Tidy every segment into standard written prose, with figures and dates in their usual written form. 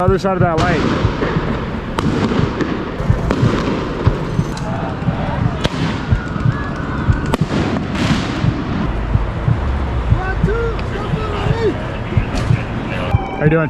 Other side of that light. How you doing?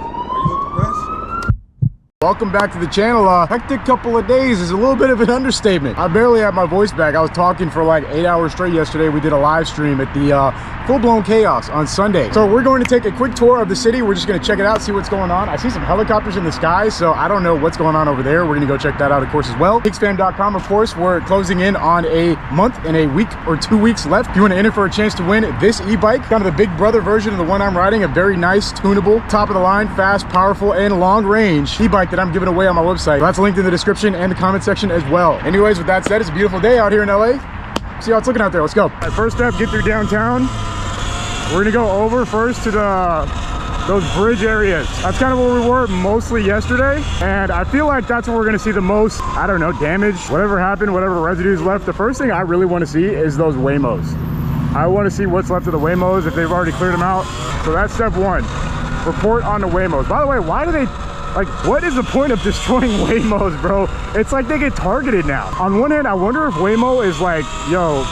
Welcome back to the channel. Hectic couple of days is a little bit of an understatement. I barely had my voice back. I was talking for like 8 hours straight yesterday. We did a live stream at the full-blown chaos on Sunday. So we're going to take a quick tour of the city. We're just going to check it out, see what's going on. I see some helicopters in the sky, so I don't know what's going on over there. We're going to go check that out, of course, as well. HicksFam.com, of course. We're closing in on a month and a week or 2 weeks left. If you want to enter for a chance to win this e-bike, kind of the big brother version of the one I'm riding, a very nice, tunable, top of the line, fast, powerful, and long range e-bike that I'm giving away on my website. That's linked in the description and the comment section as well. Anyways, with that said, it's a beautiful day out here in LA. See how it's looking out there. Let's go. All right, first step, get through downtown. We're gonna go over first to those bridge areas. That's kind of where we were mostly yesterday, and I feel like that's where we're gonna see the most, I don't know, damage, whatever happened, whatever residues left. The first thing I really want to see is those Waymos. I want to see what's left of the Waymos, if they've already cleared them out. So that's step one. Report on the Waymos. By the way, why do they, like, what is the point of destroying Waymos, bro? It's like they get targeted now. On one hand, I wonder if Waymo is like, yo,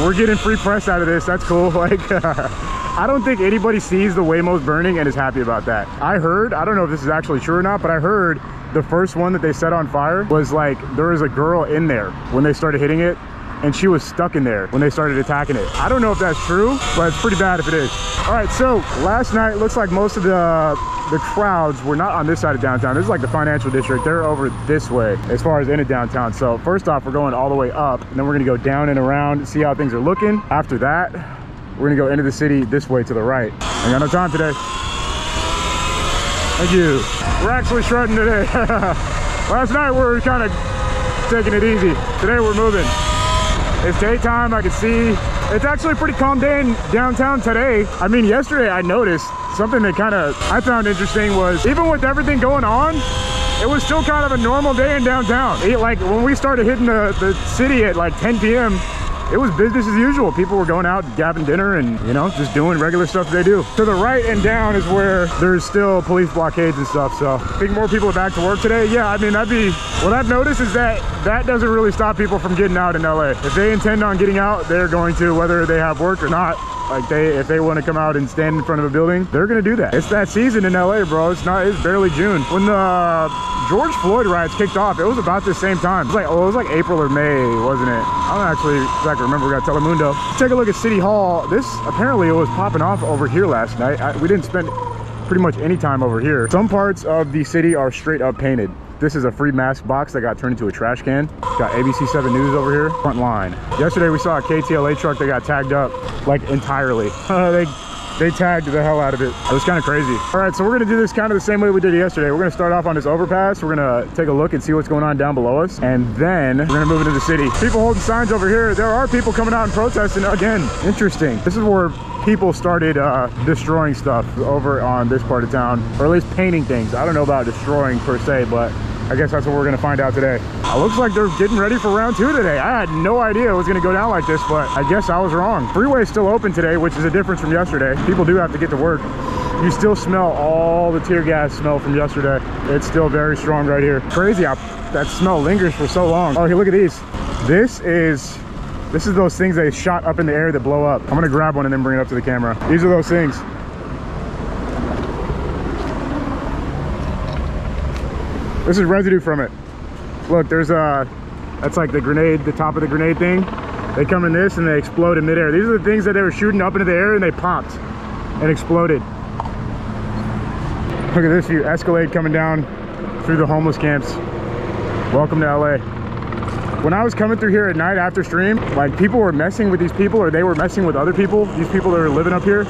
we're getting free press out of this. That's cool. Like, I don't think anybody sees the Waymos burning and is happy about that. I heard, I don't know if this is actually true or not, but I heard the first one that they set on fire was like, there was a girl in there when they started hitting it, and she was stuck in there when they started attacking it. I don't know if that's true, but it's pretty bad if it is. All right, so last night, looks like most of the crowds were not on this side of downtown. This is like the financial district. They're over this way as far as into downtown. So first off, we're going all the way up, and then we're gonna go down and around, see how things are looking. After that, we're gonna go into the city this way to the right. I got no time today. Thank you. We're actually shredding today. Last night we were kind of taking it easy. Today we're moving. It's daytime, I can see. It's actually a pretty calm day in downtown today. I mean, yesterday I noticed something that I found interesting was, even with everything going on, it was still kind of a normal day in downtown. Like when we started hitting the city at like 10 p.m., it was business as usual. People were going out, having dinner, and, you know, just doing regular stuff they do. To the right and down is where there's still police blockades and stuff. So I think more people are back to work today. Yeah, I mean, what I've noticed is that doesn't really stop people from getting out in LA. If they intend on getting out, they're going to, whether they have work or not. Like, if they want to come out and stand in front of a building, they're gonna do that. It's that season in LA, bro. It's barely June. When the George Floyd riots kicked off, it was about the same time. It was like April or May, wasn't it? I don't actually exactly remember. We got Telemundo. Take a look at City Hall. This, apparently it was popping off over here last night. We didn't spend pretty much any time over here. Some parts of the city are straight up painted. This is a free mask box that got turned into a trash can. Got ABC 7 News over here, front line. Yesterday we saw a KTLA truck that got tagged up, like, entirely. They tagged the hell out of it. It was kind of crazy. All right, so we're gonna do this kind of the same way we did yesterday. We're gonna start off on this overpass. We're gonna take a look and see what's going on down below us, and then we're gonna move into the city. People holding signs over here. There are people coming out and protesting again. Interesting. This is where people started destroying stuff over on this part of town, or at least painting things. I don't know about destroying per se, but I guess that's what we're gonna find out today. It looks like they're getting ready for round 2 today. I had no idea it was gonna go down like this, but I guess I was wrong. Freeway's still open today, which is a difference from yesterday. People do have to get to work. You still smell all the tear gas smell from yesterday. It's still very strong right here. Crazy how that smell lingers for so long. Oh, here, look at these. This is those things they shot up in the air that blow up. I'm gonna grab one and then bring it up to the camera. These are those things. This is residue from it. Look, there's that's like the grenade, the top of the grenade thing. They come in this and they explode in midair. These are the things that they were shooting up into the air and they popped and exploded. Look at this view, Escalade coming down through the homeless camps. Welcome to LA. When I was coming through here at night after stream, like, people were messing with these people, or they were messing with other people, these people that are living up here.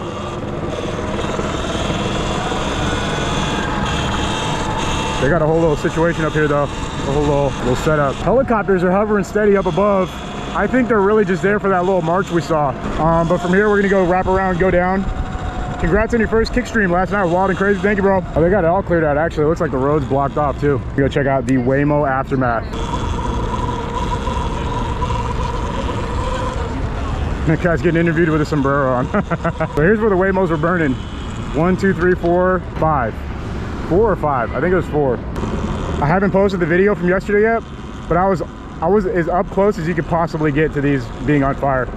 They got a whole little situation up here though, a whole little setup. Helicopters are hovering steady up above. I think they're really just there for that little march we saw. But from here we're gonna go wrap around, go down. Congrats on your first kick stream last night. Wild and crazy. Thank you, bro. Oh, they got it all cleared out actually. It looks like the road's blocked off too. Go check out the Waymo aftermath. That guy's getting interviewed with a sombrero on. So here's where the Waymos were burning. 1, 2, 3, 4, 5. 4 or 5. I think it was 4. I haven't posted the video from yesterday yet, but I was as up close as you could possibly get to these being on fire.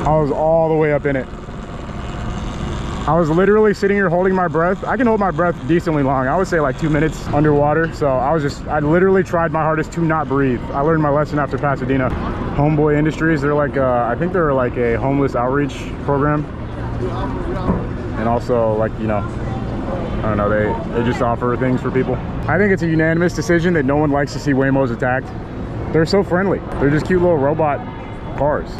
I was all the way up in it. I was literally sitting here holding my breath. I can hold my breath decently long. I would say like 2 minutes underwater. So I literally tried my hardest to not breathe. I learned my lesson after Pasadena. Homeboy Industries, they're like, I think they're like a homeless outreach program. And also like, you know, I don't know, they just offer things for people. I think it's a unanimous decision that no one likes to see Waymos attacked. They're so friendly. They're just cute little robot cars.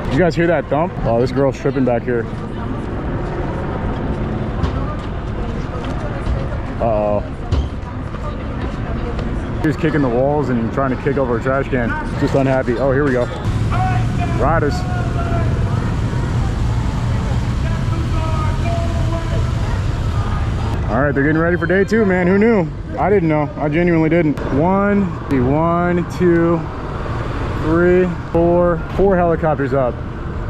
Did you guys hear that thump? Oh, this girl's tripping back here. Uh-oh. She's kicking the walls and trying to kick over a trash can. Just unhappy. Oh, here we go. Riders. All right, they're getting ready for day 2, man. Who knew? I didn't know. I genuinely didn't. 1, 2, 3, 4 helicopters up.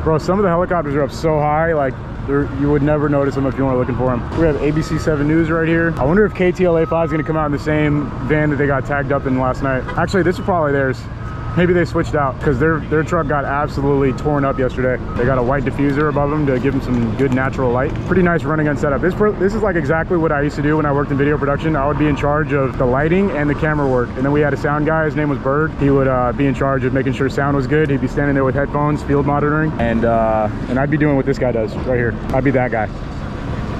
Bro, some of the helicopters are up so high, like you would never notice them if you weren't looking for them. We have ABC 7 News right here. I wonder if KTLA 5 is going to come out in the same van that they got tagged up in last night. Actually, this is probably theirs. Maybe they switched out because their truck got absolutely torn up yesterday. They got a white diffuser above them to give them some good natural light. Pretty nice running gun setup. This is like exactly what I used to do when I worked in video production. I would be in charge of the lighting and the camera work. And then we had a sound guy, his name was Varg. He would be in charge of making sure sound was good. He'd be standing there with headphones, field monitoring. And I'd be doing what this guy does right here. I'd be that guy.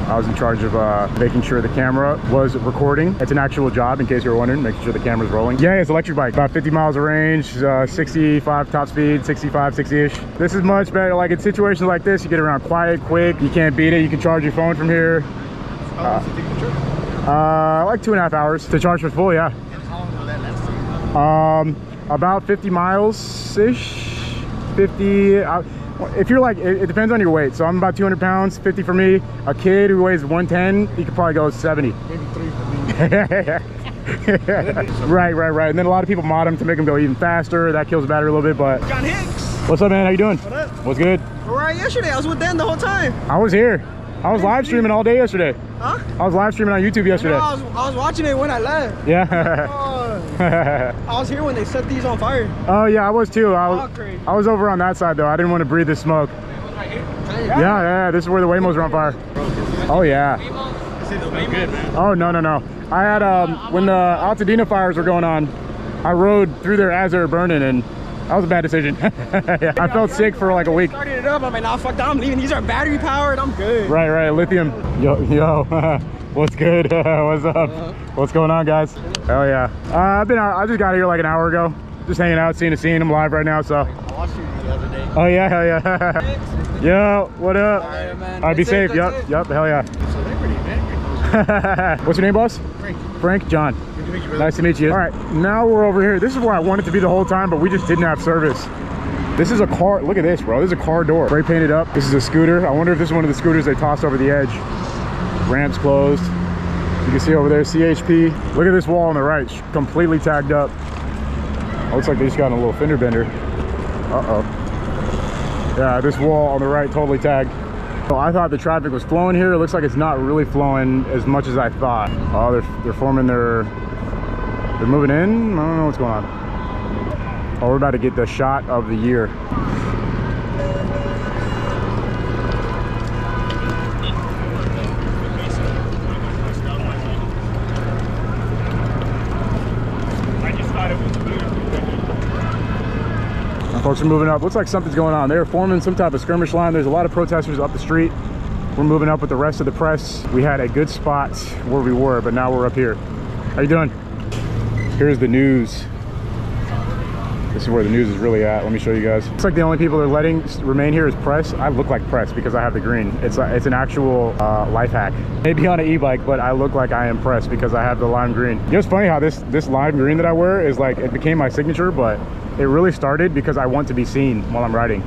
I was in charge of making sure the camera was recording. It's an actual job, in case you were wondering, making sure the camera's rolling. Yeah, it's an electric bike. About 50 miles of range, 65 top speed, 65, 60-ish. This is much better. Like in situations like this, you get around quiet, quick. You can't beat it. You can charge your phone from here. How long does it take to charge? Like 2.5 hours to charge for full, yeah. How long will that last you? About 50 miles-ish. 50. If you're like, it depends on your weight. So I'm about 200 pounds, 50 for me. A kid who weighs 110, he could probably go 70. Maybe 3 for me. Right. And then a lot of people mod them to make them go even faster. That kills the battery a little bit, but. John Hicks. What's up, man? How you doing? What up? What's good? Where were you yesterday? I was with Dan the whole time. I was here. I was live streaming all day yesterday. Huh? I was live streaming on YouTube yesterday. I was watching it when I left. Yeah. I was here when they set these on fire. Oh yeah, I was too. I was over on that side though. I didn't want to breathe the smoke. Yeah, this is where the Waymos are on fire. Oh yeah. Good, man. Oh no. I had when the Altadena fires were going on, I rode through there as they were burning, and that was a bad decision. I felt sick for like a week. Started it up. I'm like, nah, fuck that. I'm leaving. These are battery powered. I'm good. Right. Lithium. Yo. What's good? What's up? What's going on, guys? Hell yeah. I've been out. I just got here like an hour ago. Just hanging out, seeing the scene. I'm live right now, so. I watched you the other day. Oh yeah, hell yeah. Yo, what up? All right, man. All right, be safe. Yep, hell yeah. Celebrity, man. What's your name, boss? Frank. John. Good to meet you, brother. Nice to meet you. All right, now we're over here. This is where I wanted to be the whole time, but we just didn't have service. This is a car. Look at this, bro. This is a car door. Spray painted up. This is a scooter. I wonder if this is one of the scooters they tossed over the edge. Ramp's closed. You can see over there, CHP. Look at this wall on the right, completely tagged up. Looks like they just got in a little fender bender. Uh-oh. Yeah, this wall on the right, totally tagged. So I thought the traffic was flowing here. It looks like it's not really flowing as much as I thought. Oh, they're forming they're moving in? I don't know what's going on. Oh, we're about to get the shot of the year. Folks are moving up. Looks like something's going on. They're forming some type of skirmish line. There's a lot of protesters up the street. We're moving up with the rest of the press. We had a good spot where we were, but now we're up here. How you doing? Here's the news. This is where the news is really at. Let me show you guys. Looks like the only people they're letting remain here is press. I look like press because I have the green. It's an actual life hack. Maybe on an e-bike, but I look like I am press because I have the lime green. You know, it's funny how this lime green that I wear is like, it became my signature, but it really started because I want to be seen while I'm riding.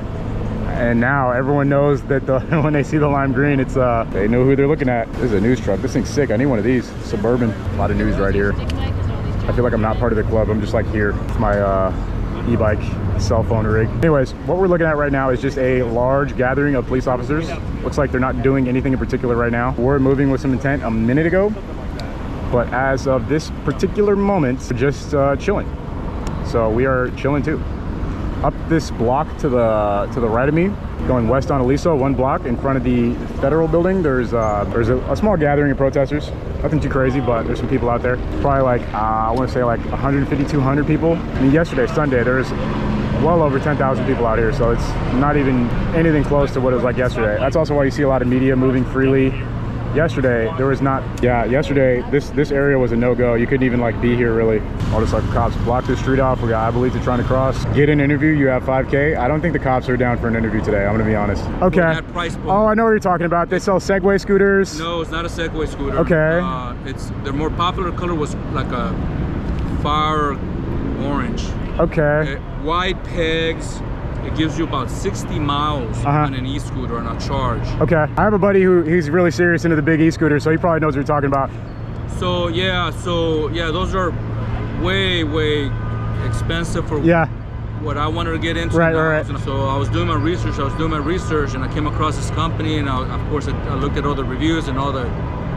And now everyone knows that when they see the lime green, it's they know who they're looking at. This is a news truck. This thing's sick. I need one of these. Suburban. A lot of news right here. I feel like I'm not part of the club. I'm just like here. It's my e-bike, cell phone rig. Anyways, what we're looking at right now is just a large gathering of police officers. Looks like they're not doing anything in particular right now. We're moving with some intent a minute ago, but as of this particular moment, we're just chilling. So we are chilling too. Up this block to the right of me, going west on Aliso, 1 block in front of the federal building, there's a small gathering of protesters. Nothing too crazy, but there's some people out there. Probably like I want to say like 150, 200 people. I mean, yesterday, Sunday, there's well over 10,000 people out here, so it's not even anything close to what it was like yesterday. That's also why you see a lot of media moving freely. Yesterday there was not, yesterday this area was a no-go. You couldn't even like be here really. Motorcycle cops blocked this street off. We got athletes trying to cross. Get an interview, you have 5K. I don't think the cops are down for an interview today, I'm gonna be honest. Okay. Oh, I know what you're talking about. They sell Segway scooters. No, it's not a Segway scooter. Okay. It's their more popular color was like a fire orange. Okay. Wide pegs. It gives you about 60 miles on an e-scooter on a charge. Okay. I have a buddy he's really serious into the big e-scooter, so he probably knows what you're talking about. So yeah, those are way expensive for what I wanted to get into. Right. So I was doing my research, and I came across this company, and of course I looked at all the reviews and all the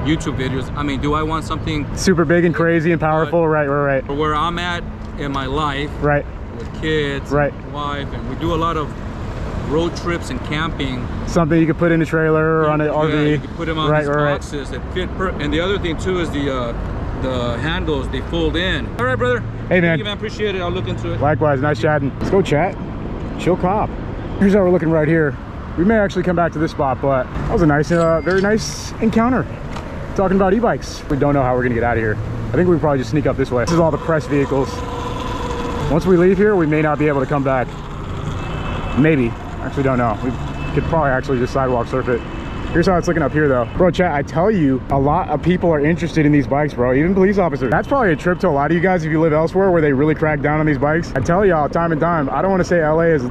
YouTube videos. I mean, do I want something super big and crazy and powerful? Right. For where I'm at in my life. Right. With kids, and wife, and we do a lot of road trips and camping. Something you could put in a trailer or on an RV. You could put them on these boxes that fit. And the other thing too is the handles, they fold in. All right, brother. Hey, man. Thank you, man. Appreciate it. I'll look into it. Likewise. Nice chatting. Let's go chat. Chill cop. Here's how we're looking right here. We may actually come back to this spot, but that was a nice, very nice encounter. Talking about e-bikes. We don't know how we're gonna get out of here. I think we can probably just sneak up this way. This is all the press vehicles. Once we leave here, we may not be able to come back. Maybe. Actually don't know. We could probably actually just sidewalk surf it. Here's how it's looking up here though. Bro, chat, I tell you, a lot of people are interested in these bikes, bro. Even police officers. That's probably a trip to a lot of you guys if you live elsewhere where they really crack down on these bikes. I tell y'all time and time, I don't want to say LA is,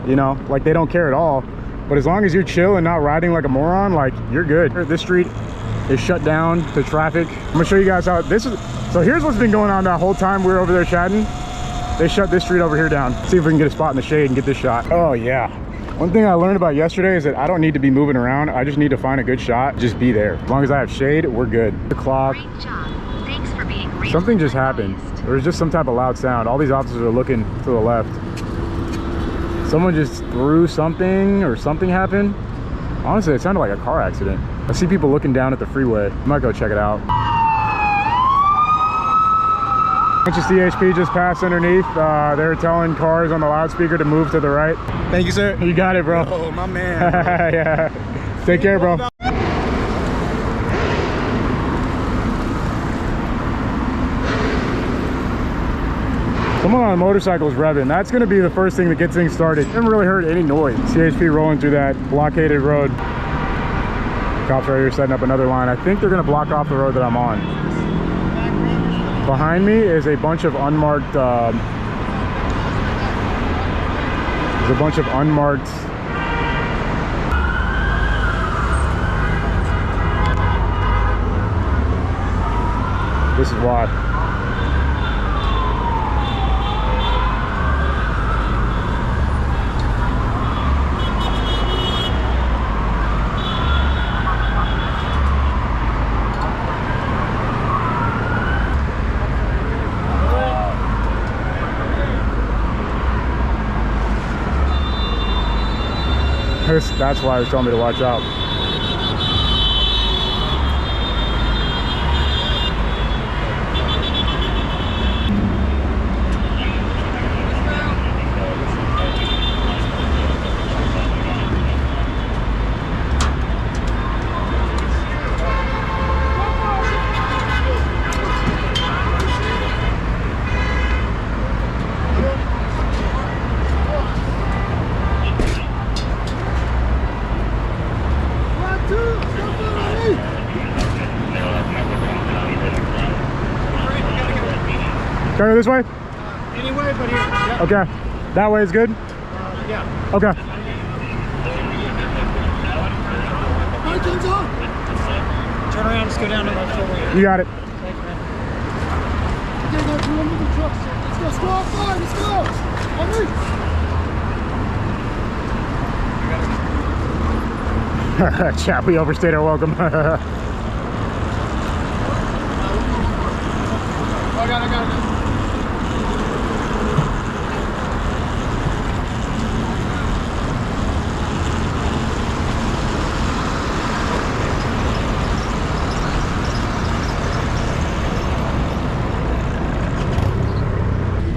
you know, like they don't care at all. But as long as you're chill and not riding like a moron, like you're good. This street is shut down to traffic. I'm gonna show you guys how this is. So here's what's been going on that whole time we were over there chatting. They shut this street over here down. See if we can get a spot in the shade and get this shot. Oh yeah. One thing I learned about yesterday is that I don't need to be moving around. I just need to find a good shot. Just be there. As long as I have shade, we're good. The clock. Great job. Thanks for being Something just happened. There was just some type of loud sound. All these officers are looking to the left. Someone just threw something or something happened. Honestly, it sounded like a car accident. I see people looking down at the freeway. I might go check it out. A bunch of CHP just passed underneath. They're telling cars on the loudspeaker to move to the right. Thank you, sir. You got it, bro. Oh, my man. Yeah. Take care, bro. Someone on a motorcycle is revving. That's going to be the first thing that gets things started. I haven't really heard any noise. CHP rolling through that blockaded road. Cops right here setting up another line. I think they're going to block off the road that I'm on. Behind me is a bunch of unmarked, this is why. That's why I was telling me to watch out. Can I go this way? Anyway, but here. Yep. Okay. That way is good? Yeah. Okay. Hi, Denzel. Turn around, let's go down to the left over. You got it. Thanks, man. Okay, guys, we're under the truck. Let's go. Squad 5, let's go. Chat, we overstayed our welcome. I got it.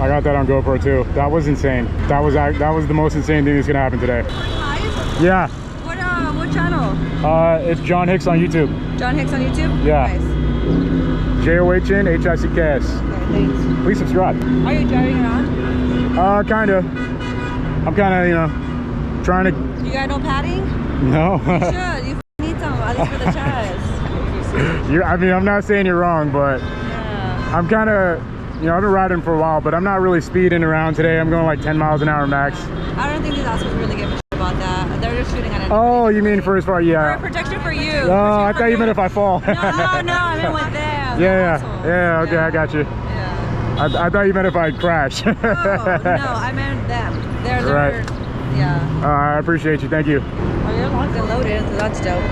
I got that on GoPro too. That was insane. That was the most insane thing that's gonna happen today. Live? Yeah. What channel? It's John Hicks on YouTube. John Hicks on YouTube? Yeah. Nice. JOHNHICKS. Okay, thanks. Please subscribe. Are you driving around? Kinda. I'm kinda, you know, trying to. You got no padding? No. You should. You need some, at least for the chest. I mean, I'm not saying you're wrong, but Yeah. I'm kinda, you know, I've been riding for a while, but I'm not really speeding around today. I'm going like 10 miles an hour max. I don't think these assholes really give a shit about that. They're just shooting at it. Oh, you mean for as far, yeah. For protection for you. Oh, I thought you meant if I fall. No, I meant with them. Yeah, okay, I got you. Yeah. I thought you meant if I crash. No, I meant them. They're Right. yeah. I appreciate you, thank you. Oh, you're locked and loaded, so that's dope.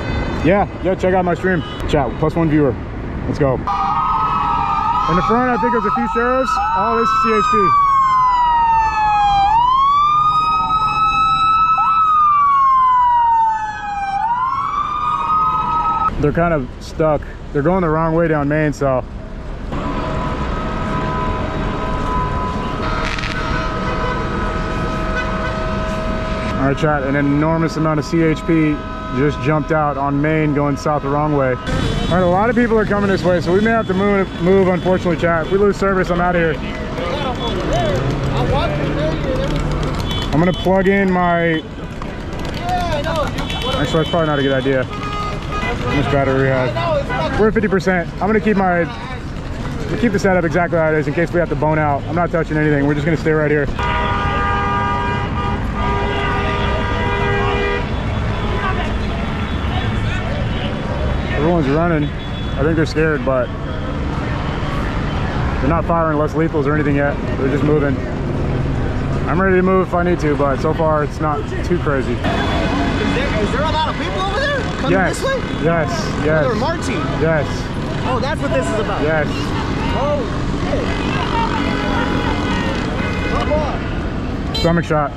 Yeah, check out my stream. Chat, +1 viewer. Let's go. In the front, I think there's a few sheriffs. All this is CHP. They're kind of stuck. They're going the wrong way down Main, so. All right, chat, an enormous amount of CHP just jumped out on Main going south the wrong way. All right, a lot of people are coming this way, so we may have to move unfortunately, chat. If we lose service, I'm out of here. I'm gonna plug in my... Actually, that's probably not a good idea. How much battery we have? We're at 50%. I'm gonna keep the setup exactly how it is in case we have to bone out. I'm not touching anything. We're just gonna stay right here. Everyone's running. I think they're scared, but they're not firing less lethals or anything yet. They're just moving. I'm ready to move if I need to, but so far it's not too crazy. Is there a lot of people over there coming this way? Yes. They're marching. Yes. Oh, that's what this is about. Yes. Oh, shit. Stomach shot.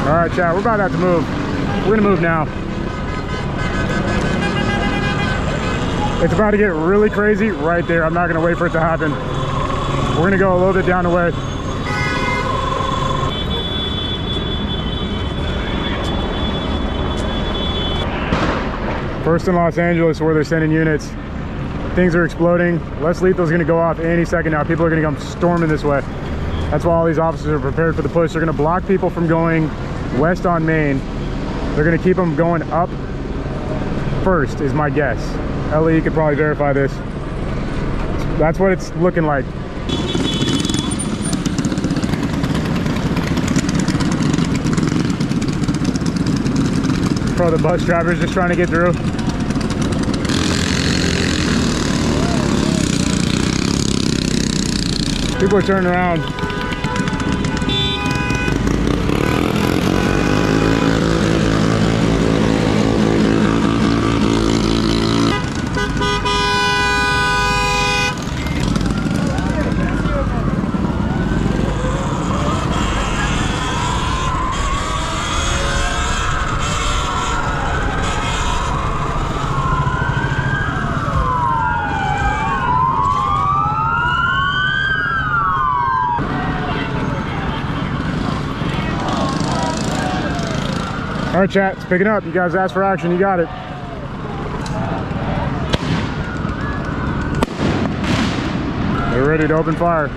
All right, chat, we're about to have to move. We're gonna move now. It's about to get really crazy right there. I'm not gonna wait for it to happen. We're gonna go a little bit down the way. First in Los Angeles, where they're sending units. Things are exploding. Less lethal is gonna go off any second now. People are gonna come storming this way. That's why all these officers are prepared for the push. They're gonna block people from going west on Main. They're gonna keep them going up first, is my guess. LE could probably verify this. That's what it's looking like. Probably the bus driver's just trying to get through. People are turning around. All right, chat, it's picking up. You guys asked for action, you got it. They're ready to open fire.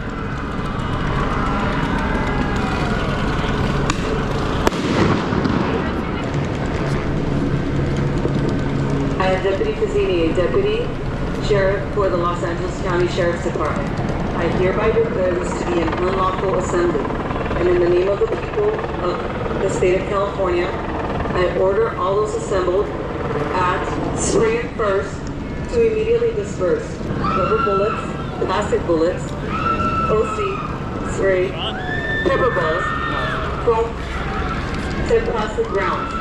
Deputy Pizzini, Deputy Sheriff for the Los Angeles County Sheriff's Department. I hereby declare this to be an unlawful assembly, and in the name of the people of the state of California, I order all those assembled at spring and first to immediately disperse. Rubber bullets, plastic bullets, OC, spray, pepper balls, chrome, and plastic rounds.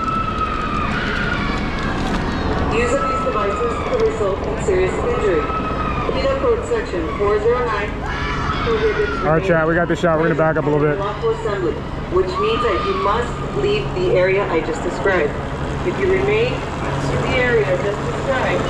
Use of these devices could result in serious injury. Penal Code Section 409 prohibits. All right, chat, we got the shot. We're gonna back up a little bit. Lawful assembly, which means that you must leave the area I just described. If you remain in the area just described,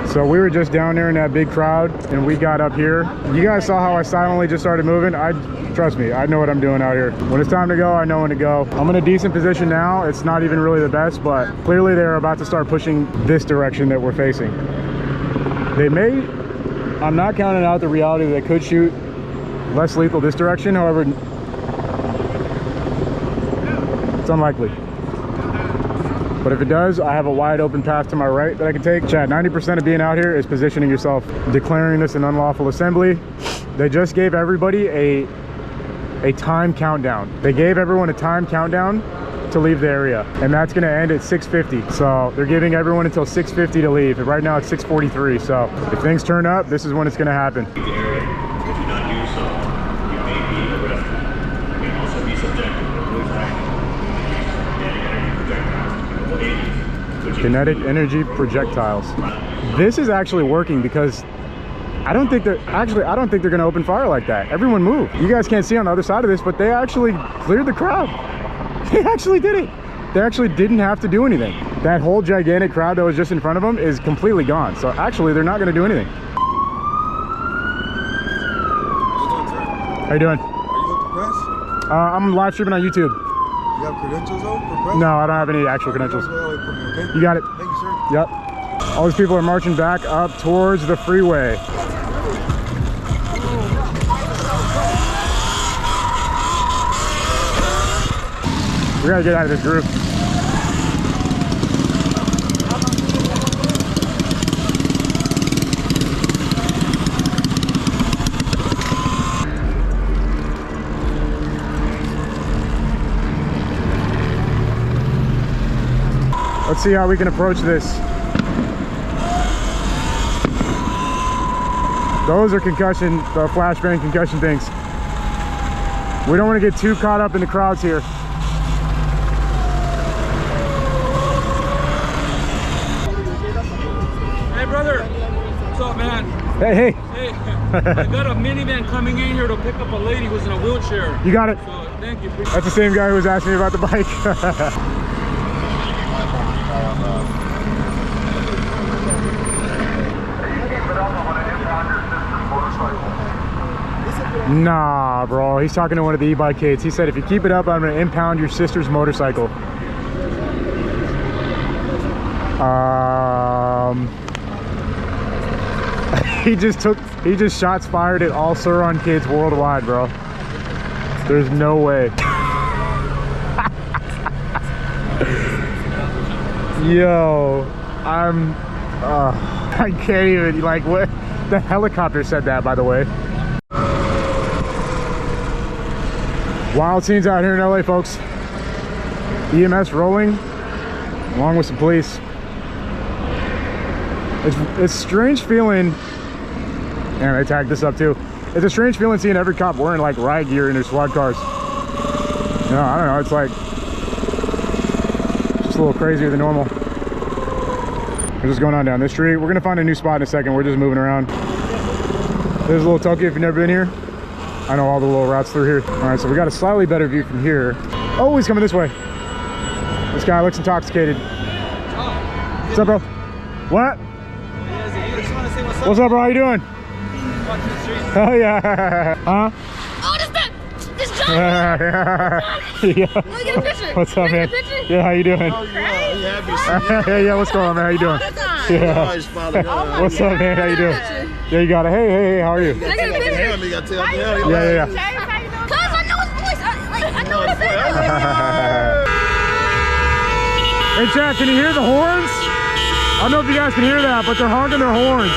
so we were just down there in that big crowd and we got up here. You guys saw how I silently just started moving. Trust me, I know what I'm doing out here. When it's time to go, I know when to go. I'm in a decent position now. It's not even really the best, but clearly they're about to start pushing this direction that we're facing. They may, I'm not counting out the reality that they could shoot less lethal this direction. However, it's unlikely. But if it does, I have a wide open path to my right that I can take. Chad, 90% of being out here is positioning yourself, declaring this an unlawful assembly. They just gave everybody a time countdown. They gave everyone a time countdown to leave the area, and that's going to end at 6:50. So they're giving everyone until 6:50 to leave. Right now it's 6:43. So if things turn up, this is when it's going to happen. Kinetic energy projectiles. This is actually working because I don't think they're going to open fire like that. Everyone moved. You guys can't see on the other side of this, but they actually cleared the crowd. They actually did it. They actually didn't have to do anything. That whole gigantic crowd that was just in front of them is completely gone. So actually they're not going to do anything. How you doing? Are you with the press? I'm live streaming on YouTube. You have credentials though for press? No, I don't have any actual credentials. Okay? You got it. Thank you, sir. Yep. All these people are marching back up towards the freeway. We gotta get out of this group. Let's see how we can approach this. Those are concussion, the flashbang concussion things. We don't want to get too caught up in the crowds here. Hey brother, what's up man? Hey, hey. Hey, I got a minivan coming in here to pick up a lady who's in a wheelchair. You got it. So, thank you. That's the same guy who was asking me about the bike. Nah, bro. He's talking to one of the e-bike kids. He said, if you keep it up, I'm going to impound your sister's motorcycle. He just shots fired at all surron kids worldwide, bro. There's no way. Yo, I can't even, like, what? The helicopter said that, by the way. Wild scenes out here in LA, folks. EMS rolling, along with some police. It's a strange feeling, and I tagged this up too. It's a strange feeling seeing every cop wearing like riot gear in their squad cars. You know, I don't know, it's like just a little crazier than normal. We're just going on down this street. We're gonna find a new spot in a second. We're just moving around. There's a little Tokyo if you've never been here. I know all the little routes through here. All right, so we got a slightly better view from here. Oh, he's coming this way. This guy looks intoxicated. What's up, bro? What? What's up, bro? How you doing? Oh, yeah. Huh? Oh, this John! Yeah. Let me get a picture. What's up, man? Yeah, how you doing? Oh, yeah, Yeah, what's going on, man? How you doing? Yeah. What's up, man? How you doing? Yeah, you got it. Hey, how are you? Can I get a picture? ya te Yeah. Cause I know his voice. I know his voice. Hey, Chad, can you hear the horns? I don't know if you guys can hear that, but they're honking their horns.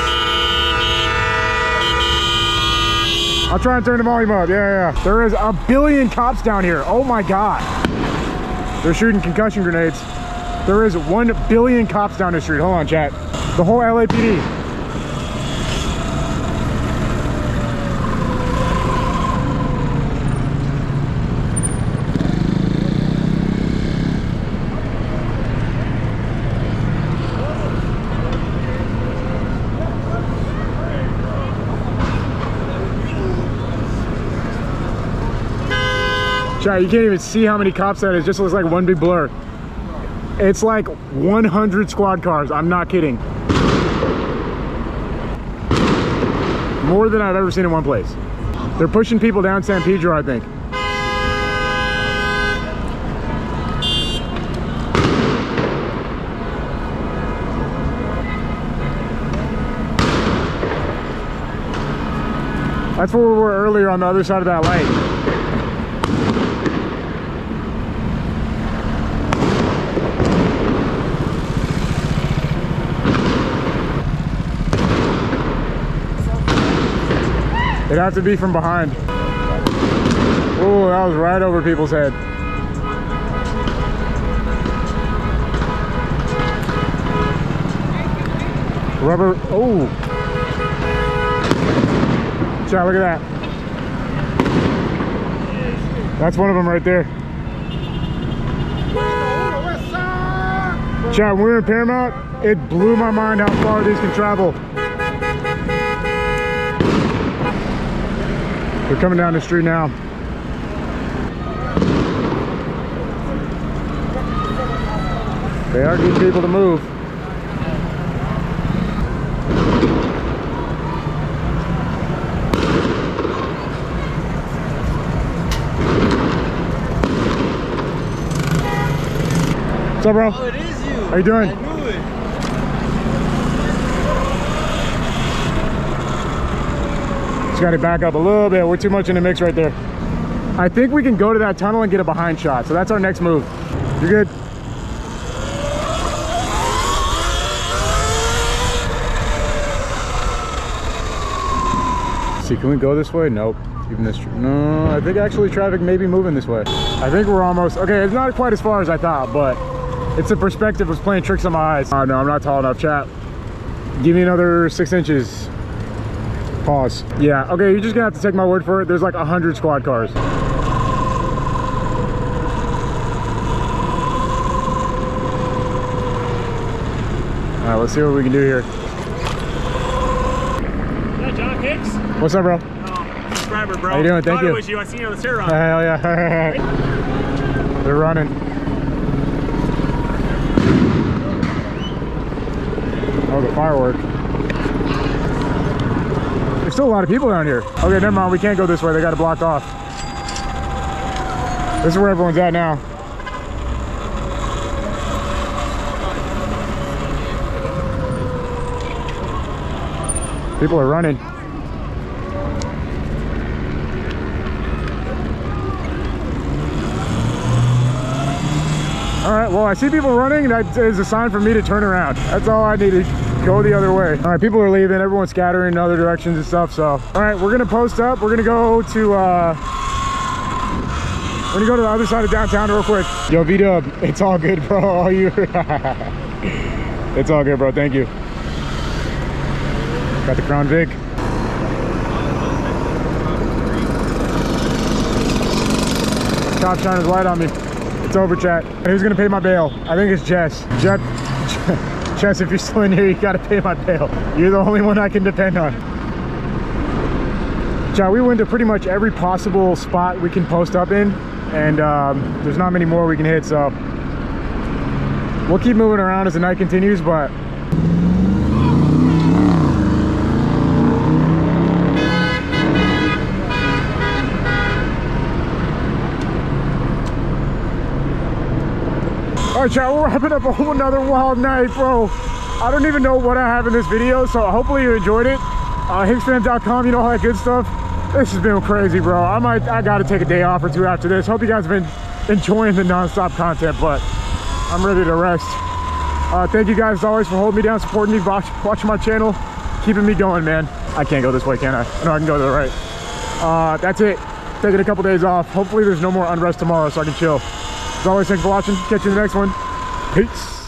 I'll try and turn the volume up. Yeah. There is a billion cops down here. Oh my God. They're shooting concussion grenades. There is 1 billion cops down the street. Hold on, chat. The whole LAPD. Chat, you can't even see how many cops that is. It just looks like one big blur. It's like 100 squad cars. I'm not kidding. More than I've ever seen in one place. They're pushing people down San Pedro, I think. That's where we were earlier on the other side of that light. It'd have to be from behind. Oh, that was right over people's head. Rubber, oh. Chat, look at that. That's one of them right there. Chat, when we were in Paramount, it blew my mind how far these can travel. They're coming down the street now. They are getting people to move. What's up, bro? Oh, it is you. How you doing? I knew it. Just got to back up a little bit. We're too much in the mix right there. I think we can go to that tunnel and get a behind shot. So that's our next move. You're good? See, can we go this way? Nope. Even this, no, I think actually traffic may be moving this way. I think we're almost, okay, it's not quite as far as I thought, but it's the perspective was playing tricks on my eyes. Oh no, I'm not tall enough, chat. Give me another 6 inches. Pause. Yeah, okay, you're just gonna have to take my word for it. There's like 100 squad cars. All right, let's see what we can do here. Is that John Hicks? What's up, bro? Subscriber, bro. How you doing? Thank you. It was you. I seen you on the surron. Hell yeah. They're running. Oh, the firework. There's still a lot of people down here. Okay, never mind. We can't go this way. They got it blocked off. This is where everyone's at now. People are running. All right, well, I see people running. That is a sign for me to turn around. That's all I need to go the other way. All right, people are leaving. Everyone's scattering in other directions and stuff. So, all right, we're gonna post up. We're gonna go to the other side of downtown real quick. Yo, V-Dub, it's all good, bro. All you. It's all good, bro. Thank you. Got the Crown Vic. Cop shining his light on me. It's over, chat. And who's gonna pay my bail? I think it's Jess. Jess, if you're still in here, you gotta pay my bail. You're the only one I can depend on. Chat, we went to pretty much every possible spot we can post up in, and there's not many more we can hit, so we'll keep moving around as the night continues, but all right, chat, we're wrapping up a whole nother wild night, bro. I don't even know what I have in this video, so hopefully you enjoyed it. Hicksfans.com, you know, all that good stuff. This has been crazy, bro. I gotta take a day off or two after this. Hope you guys have been enjoying the non-stop content, but I'm ready to rest. Thank you guys as always for holding me down, supporting me, watching my channel, keeping me going, man. I can't go this way, can I? No, I can go to the right. That's it. Taking a couple days off. Hopefully there's no more unrest tomorrow so I can chill. As always, thanks for watching. Catch you in the next one. Peace.